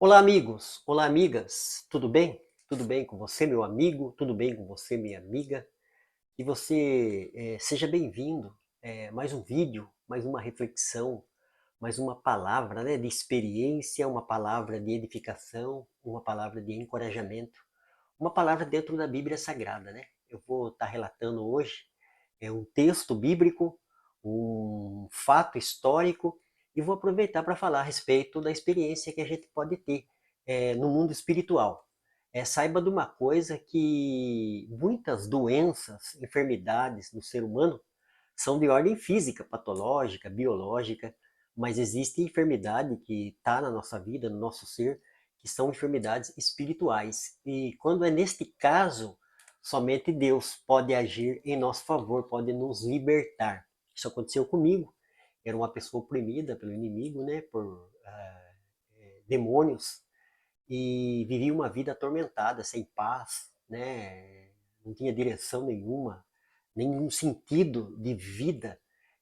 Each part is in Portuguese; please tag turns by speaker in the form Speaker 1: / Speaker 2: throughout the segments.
Speaker 1: Olá, amigos! Olá, amigas! Tudo bem? Tudo bem com você, meu amigo? Tudo bem com você, minha amiga? Que você seja bem-vindo. Mais um vídeo, mais uma reflexão, mais uma palavra, né, de experiência, uma palavra de edificação, uma palavra de encorajamento, uma palavra dentro da Bíblia Sagrada, né? Eu vou estar relatando hoje um texto bíblico, um fato histórico, e vou aproveitar para falar a respeito da experiência que a gente pode ter no mundo espiritual. Saiba de uma coisa que muitas doenças, enfermidades do ser humano são de ordem física, patológica, biológica, mas existe enfermidade que está na nossa vida, no nosso ser, que são enfermidades espirituais. E quando é neste caso, somente Deus pode agir em nosso favor, pode nos libertar. Isso aconteceu comigo. Era uma pessoa oprimida pelo inimigo, né, por demônios, e vivia uma vida atormentada, sem paz, né, não tinha direção nenhuma, nenhum sentido de vida.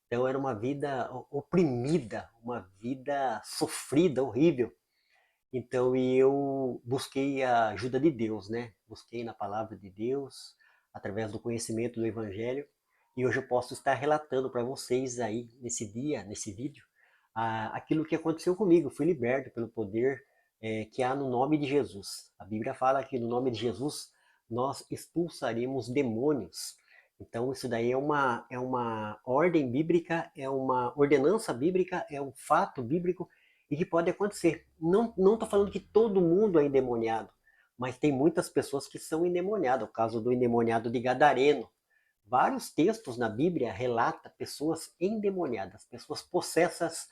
Speaker 1: Então era uma vida oprimida, uma vida sofrida, horrível. Então eu busquei a ajuda de Deus, né? Busquei na palavra de Deus, através do conhecimento do Evangelho, e hoje eu posso estar relatando para vocês aí nesse dia, nesse vídeo, aquilo que aconteceu comigo. Eu fui liberto pelo poder que há no nome de Jesus. A Bíblia fala que no nome de Jesus nós expulsaremos demônios. Então isso daí é uma ordem bíblica, é uma ordenança bíblica, é um fato bíblico e que pode acontecer. Não estou falando que todo mundo é endemoniado, mas tem muitas pessoas que são endemoniadas. O caso do endemoniado de Gadareno. Vários textos na Bíblia relatam pessoas endemoniadas, pessoas possessas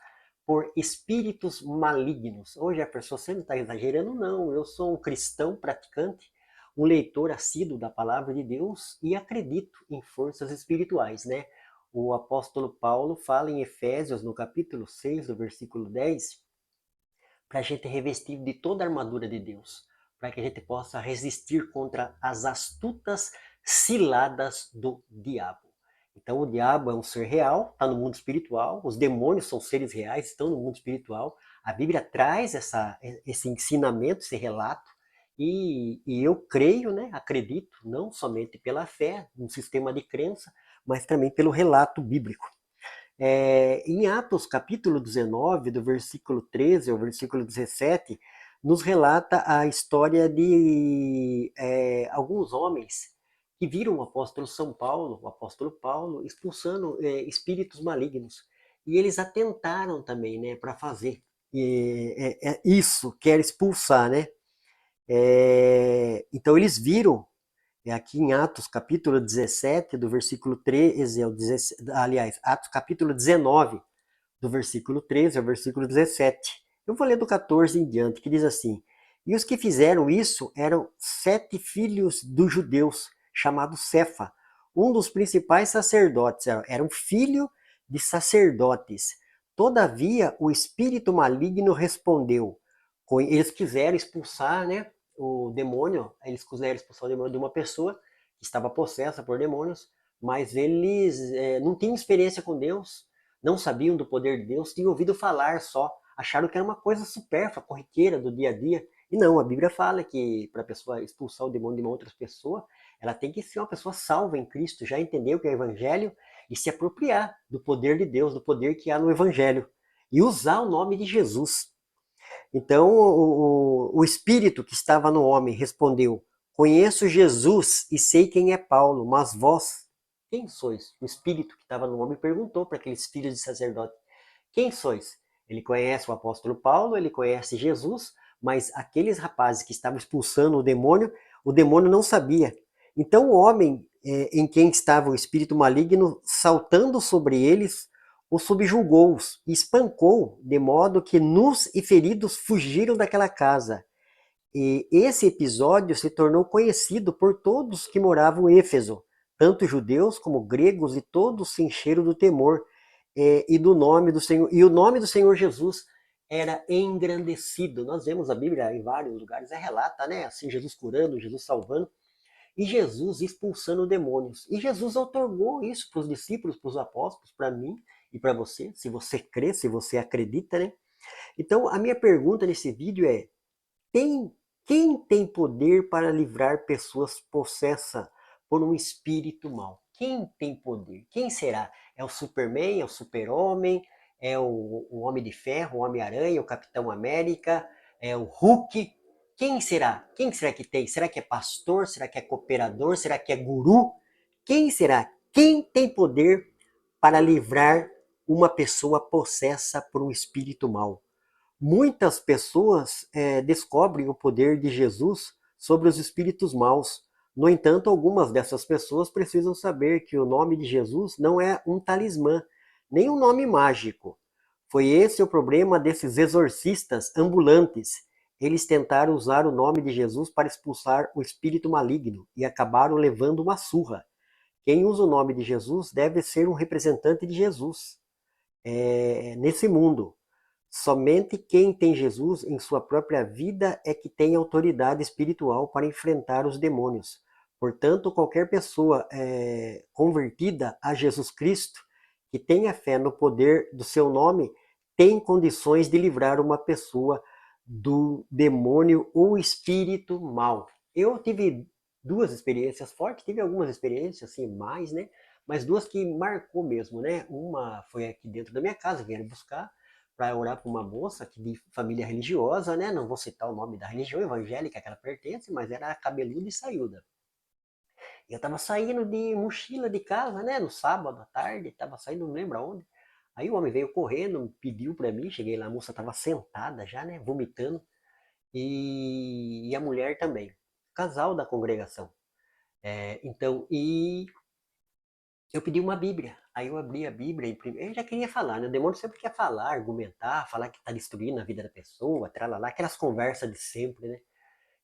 Speaker 1: por espíritos malignos. Hoje a pessoa sempre está exagerando, não. Eu sou um cristão praticante, um leitor assíduo da palavra de Deus e acredito em forças espirituais, né? O apóstolo Paulo fala em Efésios, no capítulo 6, do versículo 10, para a gente revestir de toda a armadura de Deus, para que a gente possa resistir contra as astutas ciladas do diabo. Então o diabo é um ser real, está no mundo espiritual, os demônios são seres reais, estão no mundo espiritual. A Bíblia traz esse ensinamento, esse relato, e eu creio, né, acredito, não somente pela fé, no sistema de crença, mas também pelo relato bíblico. Em Atos capítulo 19, do versículo 13 ao versículo 17, nos relata a história de alguns homens que viram o apóstolo Paulo, expulsando espíritos malignos. E eles atentaram também, né, para fazer isso, quer expulsar, né? Então eles viram aqui em Atos capítulo 17, do versículo 13 ao 17, aliás, Atos capítulo 19, do versículo 13 ao versículo 17. Eu vou ler do 14 em diante, que diz assim: E os que fizeram isso eram 7 filhos dos judeus, chamado Cefa, um dos principais sacerdotes, era um filho de sacerdotes. Todavia, o espírito maligno respondeu. Eles quiseram expulsar, né, o demônio, eles quiseram expulsar o demônio de uma pessoa que estava possessa por demônios, mas eles não tinham experiência com Deus, não sabiam do poder de Deus, tinham ouvido falar só, acharam que era uma coisa supérflua, corriqueira do dia a dia. E não, a Bíblia fala que para a pessoa expulsar o demônio de uma outra pessoa, ela tem que ser uma pessoa salva em Cristo, já entendeu o que é o Evangelho e se apropriar do poder de Deus, do poder que há no Evangelho. E usar o nome de Jesus. Então o espírito que estava no homem respondeu: Conheço Jesus e sei quem é Paulo, mas vós, quem sois? O espírito que estava no homem perguntou para aqueles filhos de sacerdote: Quem sois? Ele conhece o apóstolo Paulo, ele conhece Jesus, mas aqueles rapazes que estavam expulsando o demônio não sabia. Então o homem em quem estava o espírito maligno, saltando sobre eles, os subjugou-os e espancou, de modo que nus e feridos fugiram daquela casa. E esse episódio se tornou conhecido por todos que moravam em Éfeso, tanto judeus como gregos, e todos se encheram do temor e do nome do Senhor. E o nome do Senhor Jesus era engrandecido. Nós vemos a Bíblia em vários lugares, relata, né? Assim, Jesus curando, Jesus salvando, e Jesus expulsando demônios. E Jesus otorgou isso para os discípulos, para os apóstolos, para mim e para você, se você crê, se você acredita, né? Então, a minha pergunta nesse vídeo é: quem tem poder para livrar pessoas possessas por um espírito mau? Quem tem poder? Quem será? É o Superman? É o Super-Homem? É o Homem de Ferro? O Homem-Aranha? O Capitão América? É o Hulk? Quem será? Quem será que tem? Será que é pastor? Será que é cooperador? Será que é guru? Quem será? Quem tem poder para livrar uma pessoa possessa por um espírito mau? Muitas pessoas descobrem o poder de Jesus sobre os espíritos maus. No entanto, algumas dessas pessoas precisam saber que o nome de Jesus não é um talismã, nem um nome mágico. Foi esse o problema desses exorcistas ambulantes. Eles tentaram usar o nome de Jesus para expulsar o espírito maligno e acabaram levando uma surra. Quem usa o nome de Jesus deve ser um representante de Jesus nesse mundo. Somente quem tem Jesus em sua própria vida é que tem autoridade espiritual para enfrentar os demônios. Portanto, qualquer pessoa convertida a Jesus Cristo, que tenha fé no poder do seu nome, tem condições de livrar uma pessoa do demônio ou espírito mau. Eu tive duas experiências fortes, tive algumas experiências assim mais, né? Mas duas que marcou mesmo, né? Uma foi aqui dentro da minha casa, vieram buscar para orar para uma moça que de família religiosa, né? Não vou citar o nome da religião evangélica que ela pertence, mas era cabeluda e saiuda. E eu estava saindo de mochila de casa, né? No sábado à tarde, estava saindo, não lembro aonde. Aí o homem veio correndo, pediu para mim, cheguei lá, a moça estava sentada já, né? Vomitando. E a mulher também. Casal da congregação. Então, e eu pedi uma Bíblia. Aí eu abri a Bíblia e eu já queria falar, né? O demônio sempre quer falar, argumentar, falar que está destruindo a vida da pessoa, tralalá, aquelas conversas de sempre, né?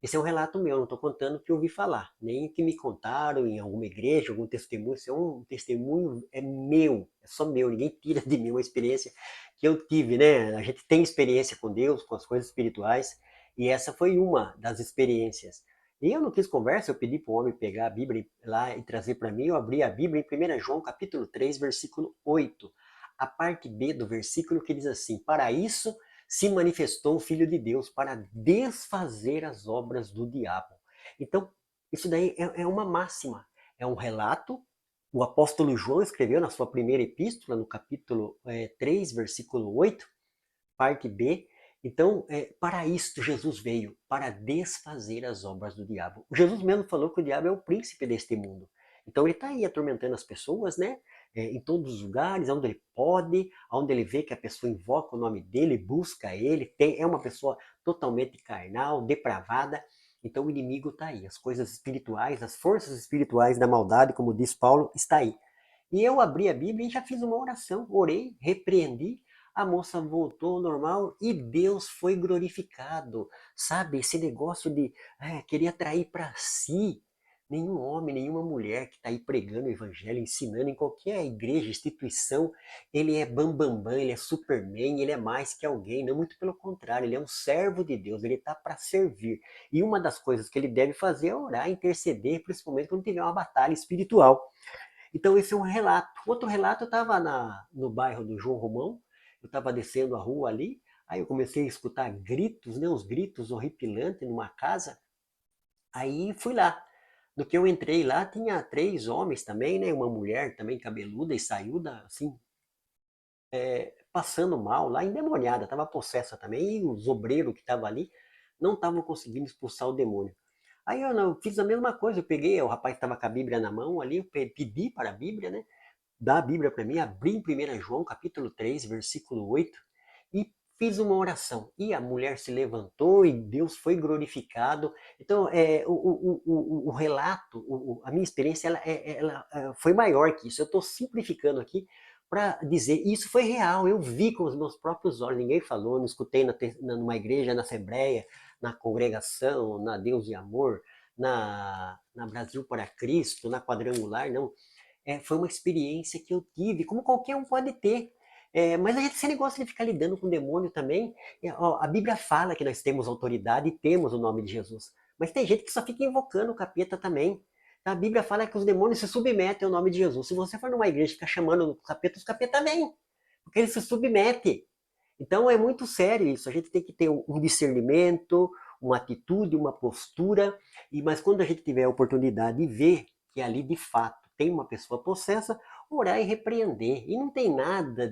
Speaker 1: Esse é um relato meu, não estou contando o que eu ouvi falar, nem o que me contaram em alguma igreja, algum testemunho. Isso é um testemunho, é meu, é só meu, ninguém tira de mim uma experiência que eu tive, né? A gente tem experiência com Deus, com as coisas espirituais, e essa foi uma das experiências. E eu não quis conversa, eu pedi para o homem pegar a Bíblia lá e trazer para mim, eu abri a Bíblia em 1 João capítulo 3, versículo 8, a parte B do versículo que diz assim: para isso se manifestou o Filho de Deus para desfazer as obras do diabo. Então, isso daí é uma máxima, é um relato. O apóstolo João escreveu na sua primeira epístola, no capítulo 3, versículo 8, parte B. Então, para isto Jesus veio, para desfazer as obras do diabo. Jesus mesmo falou que o diabo é o príncipe deste mundo. Então ele está aí atormentando as pessoas, né? Em todos os lugares, onde ele pode, onde ele vê que a pessoa invoca o nome dele, busca ele, é uma pessoa totalmente carnal, depravada. Então o inimigo está aí, as coisas espirituais, as forças espirituais da maldade, como diz Paulo, está aí. E eu abri a Bíblia e já fiz uma oração, orei, repreendi, a moça voltou ao normal e Deus foi glorificado. Sabe, esse negócio de querer atrair para si. Nenhum homem, nenhuma mulher que está aí pregando o evangelho, ensinando em qualquer igreja, instituição, ele é bambambam, ele é superman, ele é mais que alguém. Não, muito pelo contrário, ele é um servo de Deus, ele está para servir. E uma das coisas que ele deve fazer é orar, interceder, principalmente quando tiver uma batalha espiritual. Então esse é um relato. Outro relato, eu estava no bairro do João Romão, eu estava descendo a rua ali, aí eu comecei a escutar gritos, né, uns gritos horripilantes numa casa, aí fui lá. No que eu entrei lá, tinha três homens também, né, uma mulher também cabeluda e saiuda, assim, passando mal lá, endemoniada, estava possessa também, e os obreiros que estavam ali não estavam conseguindo expulsar o demônio. Aí eu fiz a mesma coisa, eu peguei, o rapaz estava com a Bíblia na mão ali, eu pedi para a Bíblia, né, da Bíblia para mim, abri em 1 João, capítulo 3, versículo 8, e fiz uma oração. E a mulher se levantou e Deus foi glorificado. Então, o relato, a minha experiência, ela foi maior que isso. Eu estou simplificando aqui para dizer, isso foi real, eu vi com os meus próprios olhos, ninguém falou, não escutei numa igreja, na assembleia, na congregação, na Deus e Amor, na Brasil para Cristo, na Quadrangular, não. Foi uma experiência que eu tive, como qualquer um pode ter. Mas a gente, esse negócio de ficar lidando com o demônio também, a Bíblia fala que nós temos autoridade e temos o nome de Jesus. Mas tem gente que só fica invocando o capeta também. A Bíblia fala que os demônios se submetem ao nome de Jesus. Se você for numa igreja e ficar chamando o capeta, os capeta vêm. Porque ele se submete. Então é muito sério isso. A gente tem que ter um discernimento, uma atitude, uma postura, mas quando a gente tiver a oportunidade de ver que ali de fato tem uma pessoa possessa, orar e repreender. E não tem nada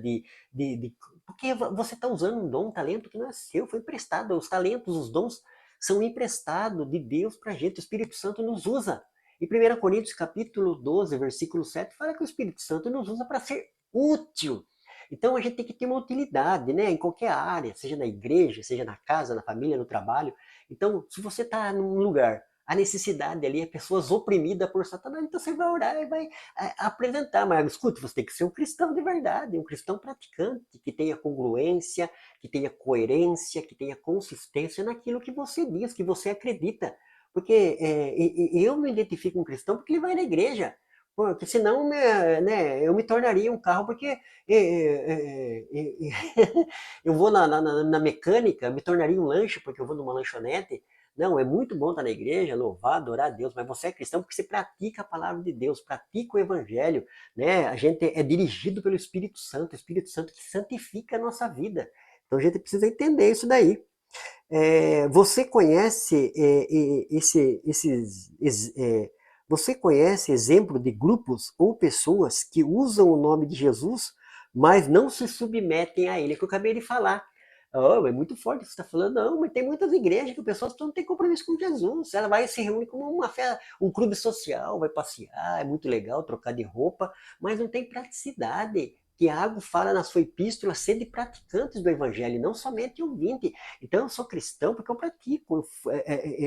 Speaker 1: porque você está usando um dom, um talento que não é seu, foi emprestado. Os talentos, os dons são emprestados de Deus para a gente. O Espírito Santo nos usa. E 1 Coríntios capítulo 12, versículo 7, fala que o Espírito Santo nos usa para ser útil. Então a gente tem que ter uma utilidade, né? Em qualquer área, seja na igreja, seja na casa, na família, no trabalho. Então, se você está num lugar, a necessidade ali é pessoas oprimidas por Satanás, então você vai orar e vai apresentar. Mas escute, você tem que ser um cristão de verdade, um cristão praticante, que tenha congruência, que tenha coerência, que tenha consistência naquilo que você diz, que você acredita. Porque eu me identifico um cristão porque ele vai na igreja. Porque senão né, eu me tornaria um carro, porque eu vou na mecânica, me tornaria um lanche, porque eu vou numa lanchonete. Não, é muito bom estar na igreja, louvar, adorar a Deus, mas você é cristão porque você pratica a palavra de Deus, pratica o evangelho, né? A gente é dirigido pelo Espírito Santo, o Espírito Santo que santifica a nossa vida. Então a gente precisa entender isso daí. Você conhece você conhece exemplo de grupos ou pessoas que usam o nome de Jesus, mas não se submetem a ele, que eu acabei de falar. Oh, é muito forte o que você está falando. Não, mas tem muitas igrejas que o pessoal não tem compromisso com Jesus. Ela vai se reúne como uma fé, um clube social, vai passear, é muito legal trocar de roupa, mas não tem praticidade. Tiago fala na sua epístola, sede praticantes do evangelho, não somente ouvinte. Então eu sou cristão porque eu pratico,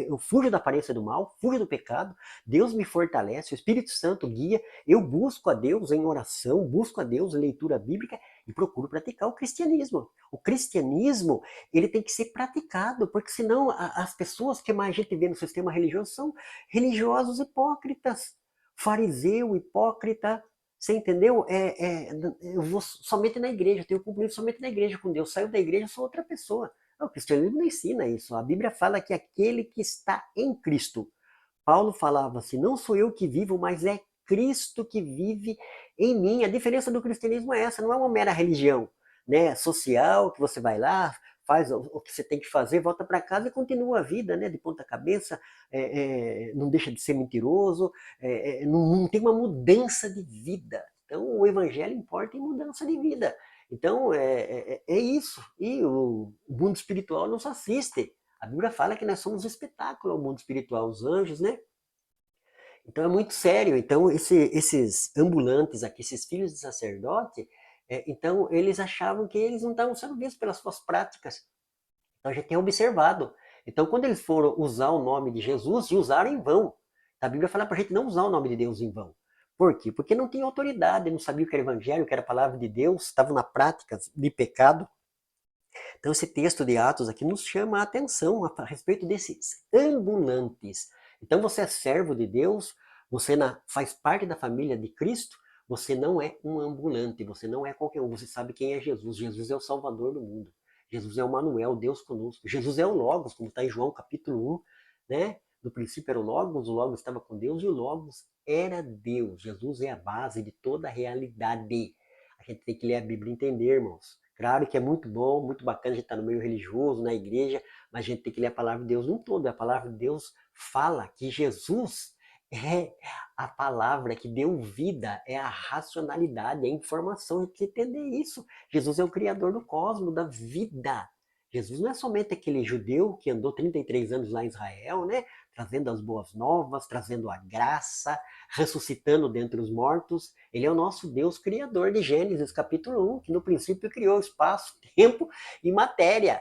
Speaker 1: eu fujo da aparência do mal, fujo do pecado, Deus me fortalece, o Espírito Santo guia, eu busco a Deus em oração, busco a Deus em leitura bíblica e procuro praticar o cristianismo. O cristianismo, ele tem que ser praticado, porque senão as pessoas que mais a gente vê no sistema religioso são religiosos hipócritas, fariseu, hipócrita, você entendeu? Eu vou somente na igreja, eu tenho compromisso somente na igreja com Deus. Saio da igreja, eu sou outra pessoa. O cristianismo não ensina isso. A Bíblia fala que aquele que está em Cristo. Paulo falava assim: não sou eu que vivo, mas é Cristo que vive em mim. A diferença do cristianismo é essa, não é uma mera religião, né, social, que você vai lá, faz o que você tem que fazer, volta para casa e continua a vida, né, de ponta cabeça, não deixa de ser mentiroso, não tem uma mudança de vida. Então o evangelho importa em mudança de vida. Então é isso. E o mundo espiritual nos assiste. A Bíblia fala que nós somos um espetáculo ao mundo espiritual, os anjos, né? Então é muito sério. Então esses ambulantes aqui, esses filhos de sacerdote, então eles achavam que eles não estavam sendo vistos pelas suas práticas. Então a gente tem observado. Então quando eles foram usar o nome de Jesus, e usaram em vão. A Bíblia fala para a gente não usar o nome de Deus em vão. Por quê? Porque não tinha autoridade, não sabia o que era evangelho, o que era a palavra de Deus, estavam na prática de pecado. Então, esse texto de Atos aqui nos chama a atenção a respeito desses ambulantes. Então, você é servo de Deus, você faz parte da família de Cristo, você não é um ambulante, você não é qualquer um, você sabe quem é Jesus. Jesus é o Salvador do mundo. Jesus é o Manuel, Deus conosco. Jesus é o Logos, como está em João capítulo 1, né? No princípio era o Logos estava com Deus e o Logos era Deus. Jesus é a base de toda a realidade. A gente tem que ler a Bíblia e entender, irmãos. Claro que é muito bom, muito bacana a gente estar no meio religioso, na igreja, mas a gente tem que ler a palavra de Deus num todo. A palavra de Deus fala que Jesus é a palavra que deu vida, é a racionalidade, é a informação, a gente tem que entender isso. Jesus é o criador do cosmos, da vida. Jesus não é somente aquele judeu que andou 33 anos lá em Israel, né? Trazendo as boas novas, trazendo a graça, ressuscitando dentre os mortos. Ele é o nosso Deus criador de Gênesis capítulo 1, que no princípio criou espaço, tempo e matéria.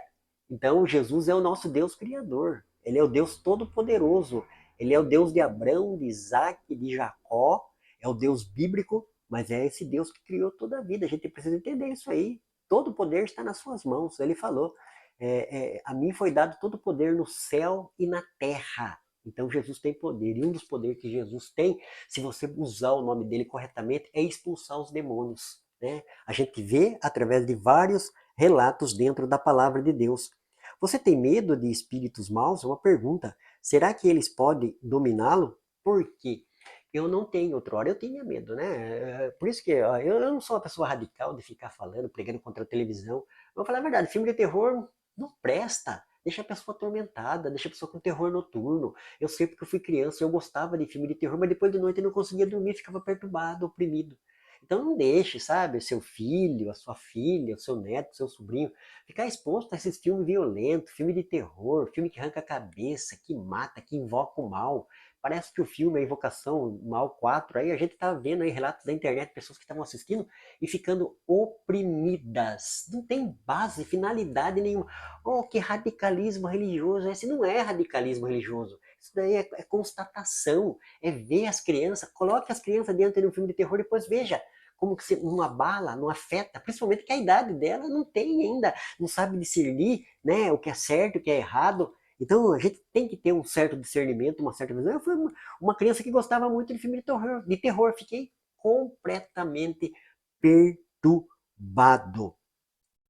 Speaker 1: Então Jesus é o nosso Deus criador. Ele é o Deus todo-poderoso. Ele é o Deus de Abraão, de Isaac, de Jacó. É o Deus bíblico, mas é esse Deus que criou toda a vida. A gente precisa entender isso aí. Todo o poder está nas suas mãos. Ele falou: a mim foi dado todo o poder no céu e na terra. Então Jesus tem poder. E um dos poderes que Jesus tem, se você usar o nome dele corretamente, é expulsar os demônios. Né? A gente vê através de vários relatos dentro da palavra de Deus. Você tem medo de espíritos maus? É uma pergunta. Será que eles podem dominá-lo? Por quê? Eu não tenho, outra hora eu tinha medo, né? Por isso que ó, eu não sou uma pessoa radical de ficar falando, pregando contra a televisão. Eu vou falar a verdade, filme de terror não presta. deixa a pessoa atormentada, deixa a pessoa com terror noturno. Eu sei porque eu fui criança, eu gostava de filme de terror, mas depois de noite eu não conseguia dormir, ficava perturbado, oprimido. Então não deixe, sabe, o seu filho, a sua filha, o seu neto, o seu sobrinho, ficar exposto a esses filmes violentos, filme de terror, filme que arranca a cabeça, que mata, que invoca o mal. Parece que o filme, a Invocação Mal 4, aí a gente tá vendo aí relatos da internet, pessoas que estavam assistindo e ficando oprimidas. Não tem base, finalidade nenhuma. Oh, que radicalismo religioso. Esse não é radicalismo religioso. Isso daí é constatação. É ver as crianças. Coloque as crianças dentro de um filme de terror e depois veja como que não abala, não afeta, principalmente que a idade dela não tem ainda, não sabe discernir, né, o que é certo, o que é errado. Então a gente tem que ter um certo discernimento, uma certa visão. Eu fui uma criança que gostava muito de filme de terror. Fiquei completamente perturbado.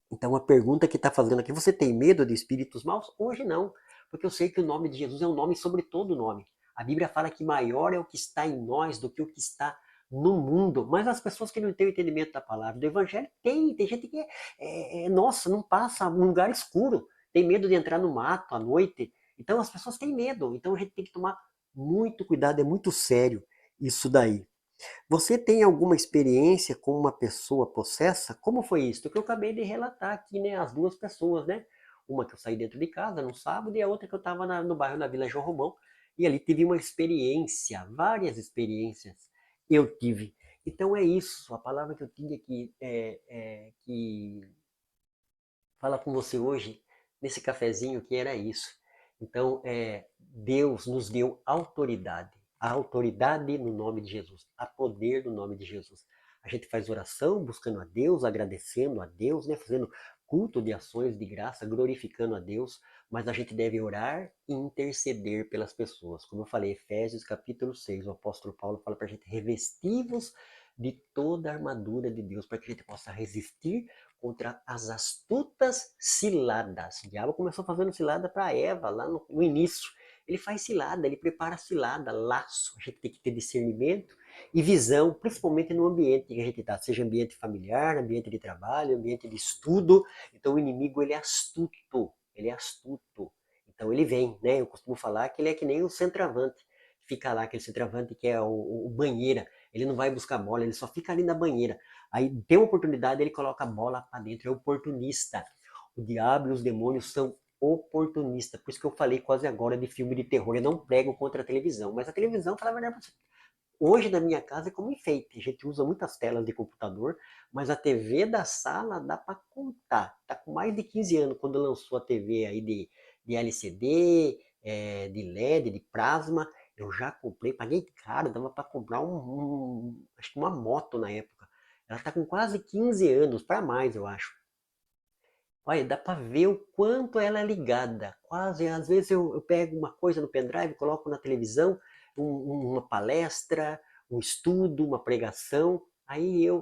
Speaker 1: Então a pergunta que está fazendo aqui, você tem medo de espíritos maus? Hoje não, porque eu sei que o nome de Jesus é um nome sobre todo nome. A Bíblia fala que maior é o que está em nós do que o que está no mundo. Mas as pessoas que não têm o entendimento da palavra do Evangelho, tem gente que nossa, não passa um lugar escuro, tem medo de entrar no mato à noite. Então as pessoas têm medo, então a gente tem que tomar muito cuidado, é muito sério isso daí. Você tem alguma experiência com uma pessoa possessa? Como foi isso? O que eu acabei de relatar aqui, né? As duas pessoas, né? Uma que eu saí dentro de casa no sábado e a outra que eu estava no bairro, na Vila João Romão. E ali tive uma experiência, várias experiências eu tive. Então é isso, a palavra que eu tinha que fala com você hoje, nesse cafezinho, que era isso. Então, Deus nos deu autoridade. A autoridade no nome de Jesus. A poder no nome de Jesus. A gente faz oração buscando a Deus, agradecendo a Deus, né? Fazendo culto de ações de graça, glorificando a Deus, mas a gente deve orar e interceder pelas pessoas. Como eu falei, Efésios capítulo 6, o apóstolo Paulo fala para a gente, revestivos de toda a armadura de Deus, para que a gente possa resistir contra as astutas ciladas. O diabo começou fazendo cilada para Eva lá no início. Ele faz cilada, ele prepara cilada, laço. A gente tem que ter discernimento e visão, principalmente no ambiente que a gente está, seja ambiente familiar, ambiente de trabalho, ambiente de estudo. Então o inimigo ele é astuto, ele é astuto. Então ele vem, né? Eu costumo falar que ele é que nem o centroavante. Fica lá, aquele centroavante que é o banheira. Ele não vai buscar bola, ele só fica ali na banheira. Aí tem uma oportunidade, ele coloca a bola para dentro, é oportunista. O diabo e os demônios são oportunistas. Por isso que eu falei quase agora de filme de terror. Eu não prego contra a televisão, mas a televisão, fala a verdade pra você. Hoje na minha casa é como enfeite. A gente usa muitas telas de computador, mas a TV da sala dá para contar. Tá com mais de 15 anos quando lançou a TV aí de LCD, de LED, de plasma. Eu já comprei, paguei caro, dava para comprar acho que uma moto na época. Ela tá com quase 15 anos, para mais, eu acho. Olha, dá para ver o quanto ela é ligada. Quase, às vezes eu pego uma coisa no pendrive, coloco na televisão, uma palestra, um estudo, uma pregação,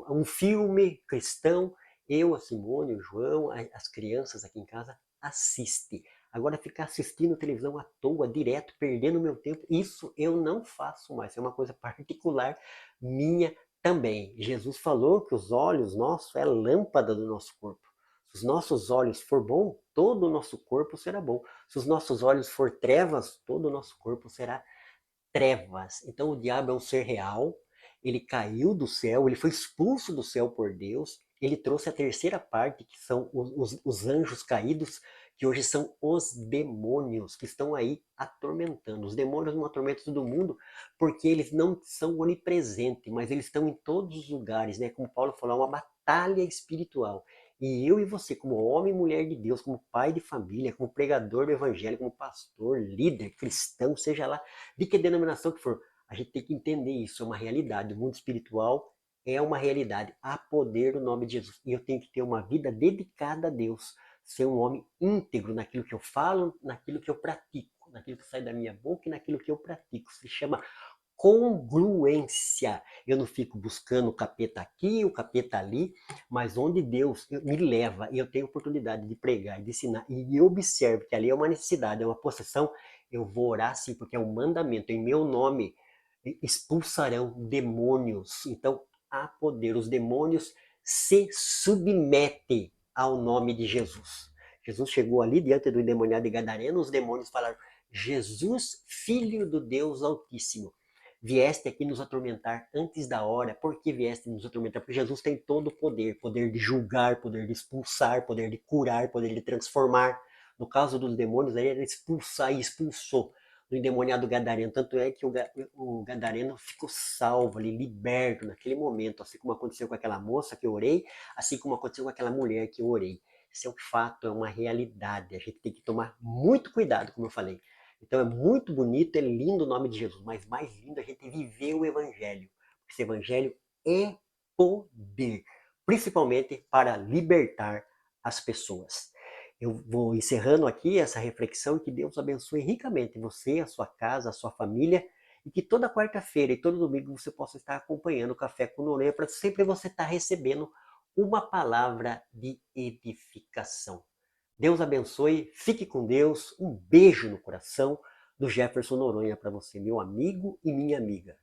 Speaker 1: um filme cristão, eu, a Simone, o João, as crianças aqui em casa assistem. Agora ficar assistindo televisão à toa, direto, perdendo meu tempo, isso eu não faço mais. É uma coisa particular minha também. Jesus falou que os olhos nossos é a lâmpada do nosso corpo. Se os nossos olhos for bom, todo o nosso corpo será bom. Se os nossos olhos for trevas, todo o nosso corpo será trevas. Então o diabo é um ser real, ele caiu do céu, ele foi expulso do céu por Deus, ele trouxe a terceira parte, que são os anjos caídos, que hoje são os demônios, que estão aí atormentando. Os demônios não atormentam todo mundo, porque eles não são onipresentes, mas eles estão em todos os lugares, né? Como Paulo falou, é uma batalha espiritual. E eu e você, como homem e mulher de Deus, como pai de família, como pregador do evangelho, como pastor, líder, cristão, seja lá de que denominação que for, a gente tem que entender isso, é uma realidade. O mundo espiritual é uma realidade. Há poder no nome de Jesus. E eu tenho que ter uma vida dedicada a Deus. Ser um homem íntegro naquilo que eu falo, naquilo que eu pratico, naquilo que sai da minha boca e naquilo que eu pratico. Se chama congruência. Eu não fico buscando o capeta aqui, o capeta ali, mas onde Deus me leva e eu tenho oportunidade de pregar e de ensinar e eu observo que ali é uma necessidade, é uma possessão, eu vou orar sim, porque é um mandamento. Em meu nome expulsarão demônios. Então há poder. Os demônios se submetem ao nome de Jesus. Jesus chegou ali diante do endemoniado de Gadareno, os demônios falaram: Jesus, filho do Deus Altíssimo, vieste aqui nos atormentar antes da hora. Por que vieste nos atormentar? Porque Jesus tem todo o poder, poder de julgar, poder de expulsar, poder de curar, poder de transformar. No caso dos demônios, aí era expulsar e expulsou do endemoniado Gadareno. Tanto é que o Gadareno ficou salvo ali, liberto naquele momento, assim como aconteceu com aquela moça que eu orei, assim como aconteceu com aquela mulher que eu orei. Isso é um fato, é uma realidade. A gente tem que tomar muito cuidado, como eu falei. Então é muito bonito, é lindo o nome de Jesus, mas mais lindo é a gente viver o Evangelho. Esse Evangelho é poder, principalmente para libertar as pessoas. Eu vou encerrando aqui essa reflexão e que Deus abençoe ricamente você, a sua casa, a sua família, e que toda quarta-feira e todo domingo você possa estar acompanhando o Café com Noronha para sempre você estar recebendo uma palavra de edificação. Deus abençoe, fique com Deus, um beijo no coração do Jefferson Noronha para você, meu amigo e minha amiga.